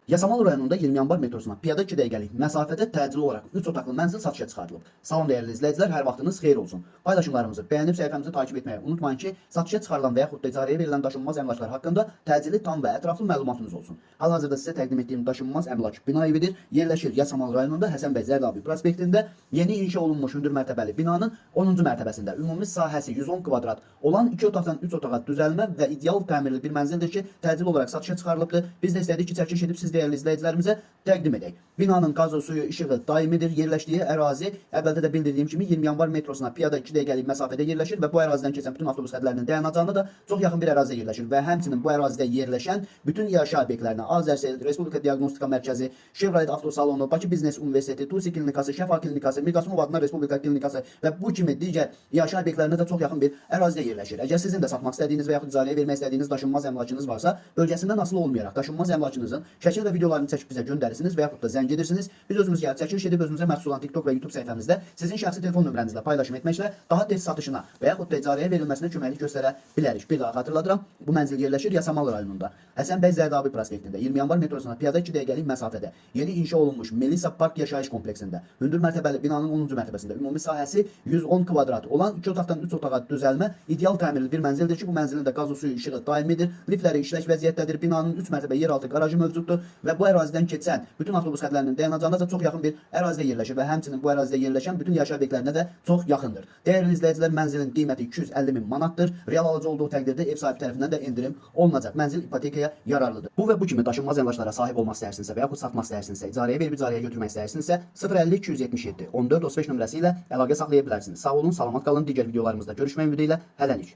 Yasamal rayonunda 20 yanvar metrosuna piyada 2 dəqiqəlik məsafədə təcili olaraq 3 otaqlı mənzil satışa çıxarılıb. Salam dəyərli izləyicilər, hər vaxtınız xeyir olsun. Paylaşımlarımızı bəyənib səhifəmizi takib etməyi unutmayın ki, satışa çıxarılan və yaxud da icarəyə verilən daşınmaz əmlaklar haqqında təcili, tam və ətraflı məlumatınız olsun. Hal-hazırda sizə təqdim etdiyim daşınmaz əmlak bina evidir. Yerləşir Yasamal rayonunda Həsən bəy Zərdabi prospektində. Yeni inşa olunmuş hündür mərtəbəli binanın 10-cu mərtəbəsində ümumi sahəsi 110 kvadrat olan 2 otaqdan 3 otağa düzəlmə və ideal təmirli bir mənzildir ki, təcili olaraq satışa çıxarılıbdır. Biz də istədik ki, çəkiliş edib siz dəyərli izləyicilərimizə təqdim edək. Binanın qazı, suyu, işığı daimidir. Yerləşdiyi ərazi əvvəldə də bildirdiyim kimi 20 yanvar metrosuna piyada 2 dəqiqəlik məsafədə yerləşir və bu ərazidən keçən bütün avtobus xətlərinin dayanacağına da çox yaxın bir ərazidə yerləşir və həmçinin bu ərazidə yerləşən bütün yaşayış obyektlərinə Azərsel, Respublika Diaqnostika Mərkəzi, Chevrolet Avtosalonu, Bakı Biznes Universiteti, Tusi Klinikası, Şəfa Klinikası, Mirqasımov adına Respublika Klinikası və bu kimi digər yaşayış obyektlərinə də çox yaxın bir ərazidə yerləşir. Əgər sizin də satmaq istədiyiniz və yaxud icarəyə vermək istədiyiniz daşınmaz əmlakınız varsa, bölgəsindən asılı olmayaraq daşınmaz əmlakınızın şəkil və videolarını çəkib bizə göndərirsiniz və yaxud da zəng edirsiniz. Biz özümüz gəlib çəkiliş edib özümüzə məxsus olan TikTok və YouTube səhifəmizdə sizin şəxsi telefon nömrənizlə paylaşım etməklə daha tez satışına və yaxud da icarəyə verilməsinə köməklik göstərə bilərik. Bir daha xatırladıram, bu mənzil yerləşir Yasamal rayonunda Həsən bəy Zərdabi prospektində 20 yanvar metrosuna piyada 2 dəqiqəlik məsafədə yeni inşa olunmuş Melisa Park yaşayış kompleksində hündür mərtəbəli binanın 10-cu mərtəbəsində ümumi sahəsi 110 kvadrat olan 2 otaqdan 3 otağa düzəlmə ideal təmirli bir mənzildir ki, bu mənzilin də qaz, suyu, işığı daimidir. Liftləri işlək vəziyyətdədir. Binanın 3 mərtəbə yeraltı qarajı mövcuddur və bu ərazidən keçən bütün avtobus xətlərinin dayanacağına da çox yaxın bir ərazidə yerləşir və həmçinin bu ərazidə yerləşən bütün yaşayış obyektlərinə də çox yaxındır. Dəyərli izləyicilər, mənzilin qiyməti 250 min manatdır. Real alıcı olduğu təqdirdə ev sahibi tərəfindən də endirim olunacaq. Mənzil ipotekaya yararlıdır. Bu və bu kimi daşınmaz əmlaklara sahib olmaq istəyirsinizsə və yaxud satmaq istəyirsinizsə, icarəyə verib icarəyə götürmək istəyirsinizsə 050 277 14 35 nömrəsi ilə əlaqə saxlaya bilərsiniz. Sağ olun, salamat qalın. Digər videolarımızda görüşmək ümidi ilə hələlik.